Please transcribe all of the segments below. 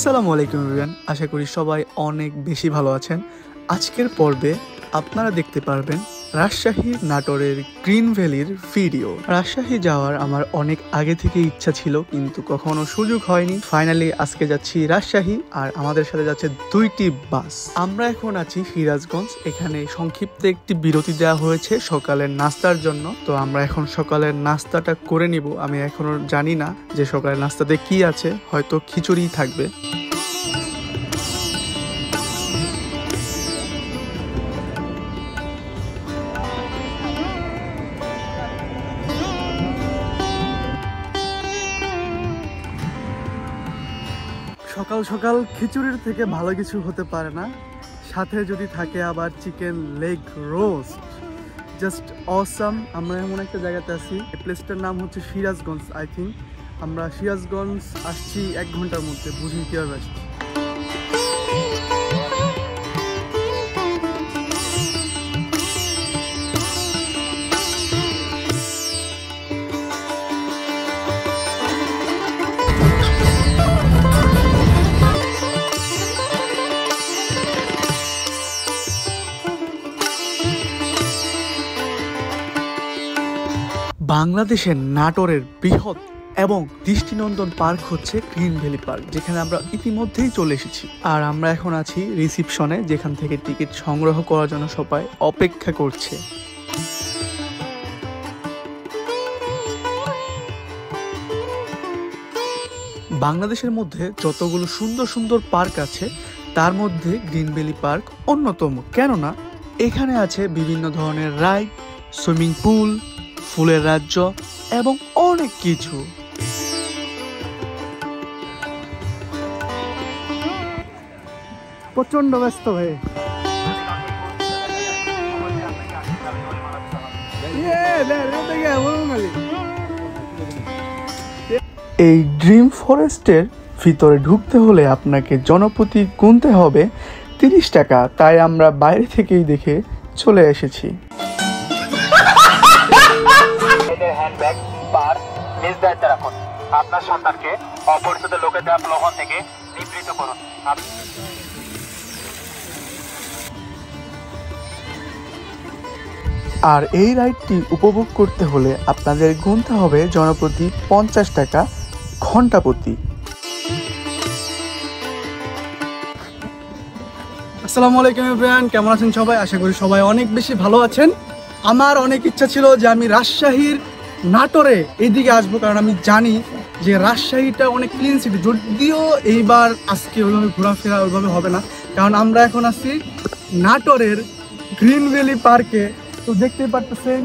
আসসালামু আলাইকুম এভরিওয়ান, আশা করি সবাই অনেক বেশি ভালো আছেন। আজকের পর্বে আপনারা দেখতে পারবেন রাজশাহীর নাটোরের গ্রিন ভ্যালির ভিডিও। রাজশাহী যাওয়ার আমার অনেক আগে থেকে ইচ্ছা ছিল, কিন্তু কখনো সুযোগ হয়নি। ফাইনালি আজকে যাচ্ছি রাজশাহী, আর আমাদের সাথে যাচ্ছে 2টি বাস। আমরা এখন আছি সিরাজগঞ্জ। এখানে সংক্ষিপ্ত একটি বিরতি দেওয়া হয়েছে সকালের নাস্তার জন্য। তো আমরা এখন সকালের নাস্তাটা করে নিব। আমি এখনো জানি না যে সকালের নাস্তাতে কি আছে, হয়তো খিচুড়ি থাকবে। সকাল সকাল খিচুড়ির থেকে ভালো কিছু হতে পারে না, সাথে যদি থাকে আবার chicken leg roast, just awesome. আমরা এমন একটা জায়গাতে আছি, এই প্লেসটার নাম হচ্ছে সিরাজগঞ্জ। আই থিঙ্ক আমরা সিরাজগঞ্জ আসছি 1 ঘন্টার মধ্যে। বুঝুন কীভাবে আসছি। বাংলাদেশের নাটোরের বৃহৎ এবং দৃষ্টিনন্দন পার্ক হচ্ছে গ্রিন ভ্যালি পার্ক, যেখানে আমরা ইতিমধ্যেই চলে এসেছি। আর আমরা এখন আছি রিসিপশনে, যেখান থেকে টিকিট সংগ্রহ করার জন্য সবাই অপেক্ষা করছে। বাংলাদেশের মধ্যে যতগুলো সুন্দর সুন্দর পার্ক আছে, তার মধ্যে গ্রিন ভ্যালি পার্ক অন্যতম। কেননা এখানে আছে বিভিন্ন ধরনের রাইড, সুইমিং পুল, ফুলের রাজ্য এবং অনেক কিছু। প্রচন্ড ব্যস্ত হয়ে এই ড্রিম ফরেস্টের ভিতরে ঢুকতে হলে আপনাকে জনপ্রতি গুনতে হবে 30 টাকা। তাই আমরা বাইরে থেকেই দেখে চলে এসেছি। হ্যান্ডব্যাগ, পার্স নিজ দায়িত্বে রাখুন। আপনার সন্তানকে অপরিচিত লোকের দেওয়া প্রলোভন থেকে নিবৃত্ত করুন। আর এই রাইডটি উপভোগ করতে হলে আপনাদের গুনতে হবে জনপ্রতি 50 টাকা ঘন্টা প্রতি। আসসালামু আলাইকুম এভরিওয়ান, কেমন আছেন সবাই? আশা করি সবাই অনেক বেশি ভালো আছেন। আমার অনেক ইচ্ছা ছিল যে আমি রাজশাহীর নাটোরে এইদিকে আসবো, কারণ আমি জানি যে রাজশাহীটা অনেক ক্লিন সিটি। যদিও এইবার আজকে ওইভাবে ঘোরাফেরা ওইভাবে হবে না, কারণ আমরা এখন আছি নাটোরের গ্রিন ভ্যালি পার্কে। তো দেখতেই পারতেছেন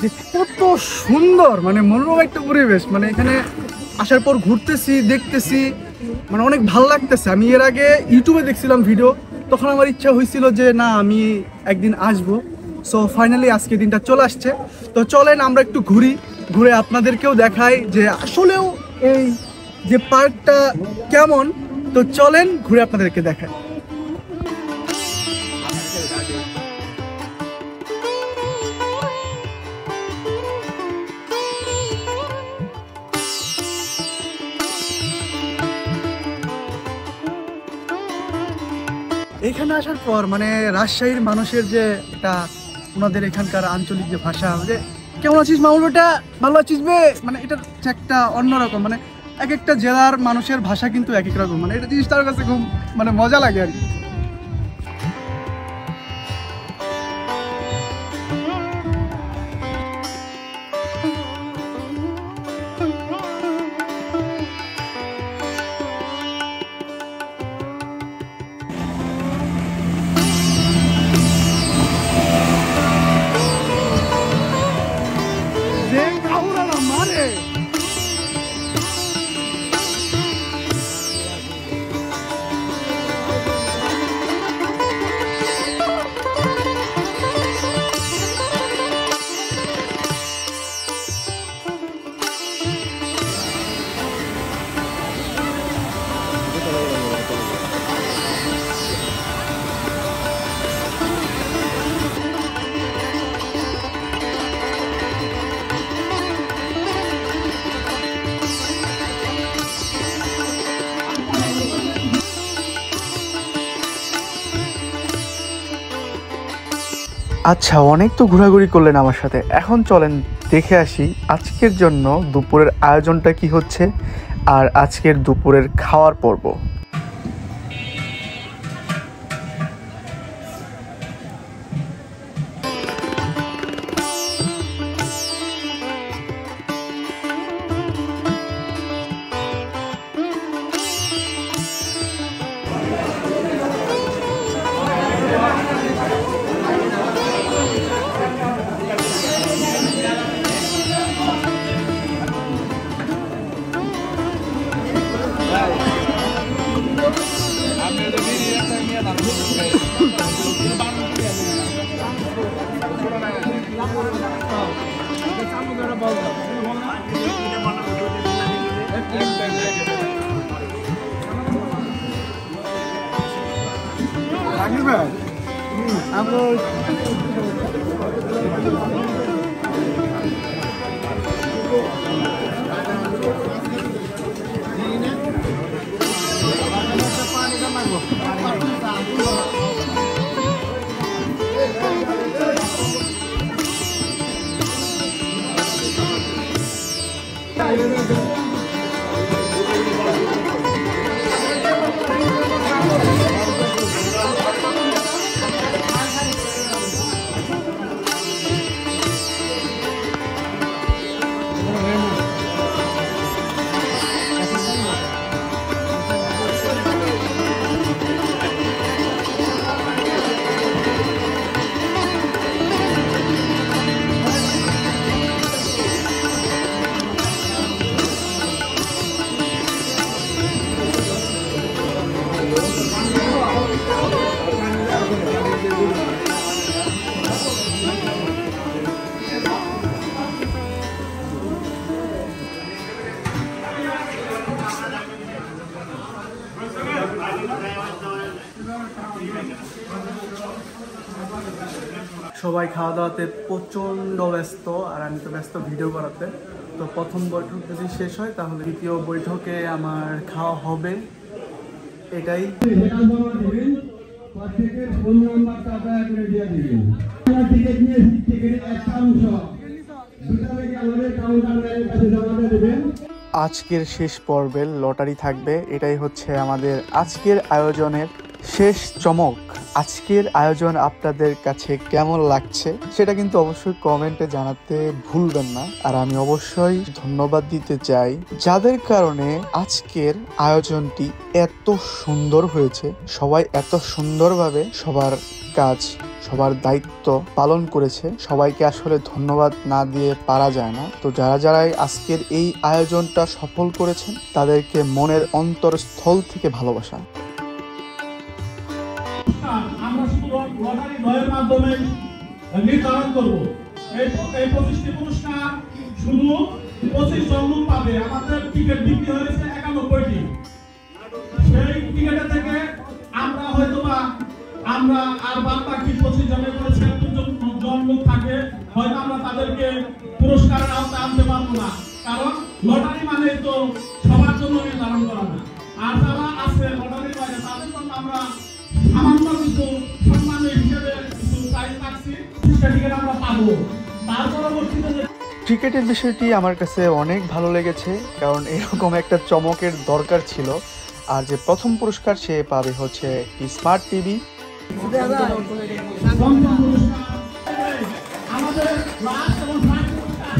যে কত সুন্দর, মানে মনোরম একটা পরিবেশ। মানে এখানে আসার পর ঘুরতেছি, দেখতেছি, মানে অনেক ভালো লাগতেছে। আমি এর আগে ইউটিউবে দেখছিলাম ভিডিও, তখন আমার ইচ্ছা হয়েছিল যে না আমি একদিন আসবো। সো ফাইনালি আজকে দিনটা চলে আসছে। তো চলেন আমরা একটু ঘুরে আপনাদেরকেও দেখাই যে আসলেও এই যে পার্কটা কেমন। তো চলেন ঘুরে আপনাদেরকে দেখাই। এখানে আসার পর মানে রাজশাহীর মানুষের যে একটা ওনাদের এখানকার আঞ্চলিক যে ভাষা, যে কেমন আছিস মামুল বেটা, ভালো আছিস বে, মানে এটার একটা অন্যরকম, মানে এক একটা জেলার মানুষের ভাষা কিন্তু এক এক রকম। মানে এটা জিনিস তার কাছে খুব মানে মজা লাগে আর কি। আচ্ছা, অনেক তো ঘোরাঘুরি করলেন আমার সাথে, এখন চলেন দেখে আসি আজকের জন্য দুপুরের আয়োজনটা কি হচ্ছে আর আজকের দুপুরের খাওয়ার পর্ব। সবাই খাওয়া দাওয়াতে প্রচণ্ড ব্যস্ত, আর আমি তো ব্যস্ত ভিডিও করাতে। তো প্রথম বৈঠক যদি শেষ হয় তাহলে দ্বিতীয় বৈঠকে আমার খাওয়া হবে, এটাই। আজকের শেষ পর্বের লটারি থাকবে, এটাই হচ্ছে আমাদের আজকের আয়োজনের শেষ চমক। আজকের আয়োজন আপনাদের কাছে কেমন লাগছে সেটা কিন্তু অবশ্যই কমেন্টে জানাতে ভুলবেন না। আর আমি অবশ্যই ধন্যবাদ দিতে চাই যাদের কারণে আজকের আয়োজনটি এত সুন্দর হয়েছে। সবাই এত সুন্দরভাবে সবার কাজ, সবার দায়িত্ব পালন করেছে। সবাইকে আসলে ধন্যবাদ না দিয়ে পারা যায় না। তো যারা যারাই আজকের এই আয়োজনটা সফল করেছেন তাদেরকে মনের অন্তরস্থল থেকে ভালোবাসা। আমরা শুধু লটারি ড্রয়ের মাধ্যমে নির্ধারণ করব। এই 25টি পুরস্কার শুধু 25 জন লোক পাবে। আমাদের টিকিট বিক্রি হয়েছে 91টি। সেই টিকিটের থেকে আমরা হয়তোবা আমরা আর বাদ বাকি 25 জনের করে 76 জন লোক থাকে, হয়তো আমরা তাদেরকে পুরস্কারের আওতায় আনতে পারবো না, কারণ লটারি মানে তো সবার জন্য নির্ধারণ করা না। আর যারা আছে লটারির বাইরে তাদের জন্য আমরা সামান্য কিছু সম্মানের হিসেবে কিছু প্রাইজ রাখছি, টিকিট আমরা পাবো। তার পরবর্তীতে ক্রিকেটের বিষয়টি আমার কাছে অনেক ভালো লেগেছে, কারণ এরকম একটা চমকের দরকার ছিল। আর যে প্রথম পুরস্কার সে পাবে হচ্ছে একটি স্মার্ট টিভি। আমাদের লাস্ট এবং ফাইনাল পুরস্কার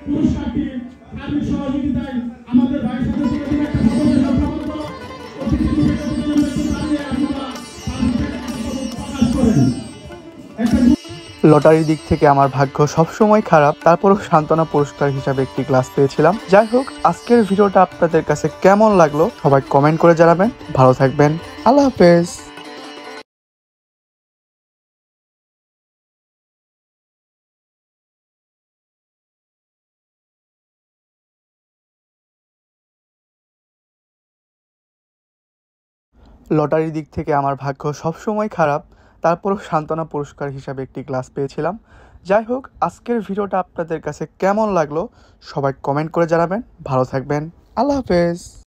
পুরস্কারটি সার্বিক সহযোগিতায় আমাদের ভাই সদস্যদের একটা লটারির দিক থেকে আমার ভাগ্য সবসময় খারাপ, তারপরও সান্ত্বনা পুরস্কার হিসাবে একটি গ্লাস পেয়েছিলাম। যাই হোক, আজকের ভিডিওটা আপনাদের কাছে কেমন লাগলো সবাই কমেন্ট করে জানাবেন। ভালো থাকবেন, আল্লাহ হাফেজ। লটারির দিক থেকে আমার ভাগ্য সবসময় খারাপ, তারপরও সান্ত্বনা পুরস্কার হিসাবে একটি গ্লাস পেয়েছিলাম। যাই হোক, আজকের ভিডিওটা আপনাদের কাছে কেমন লাগলো সবাই কমেন্ট করে জানাবেন। ভালো থাকবেন, আল্লাহ হাফেজ।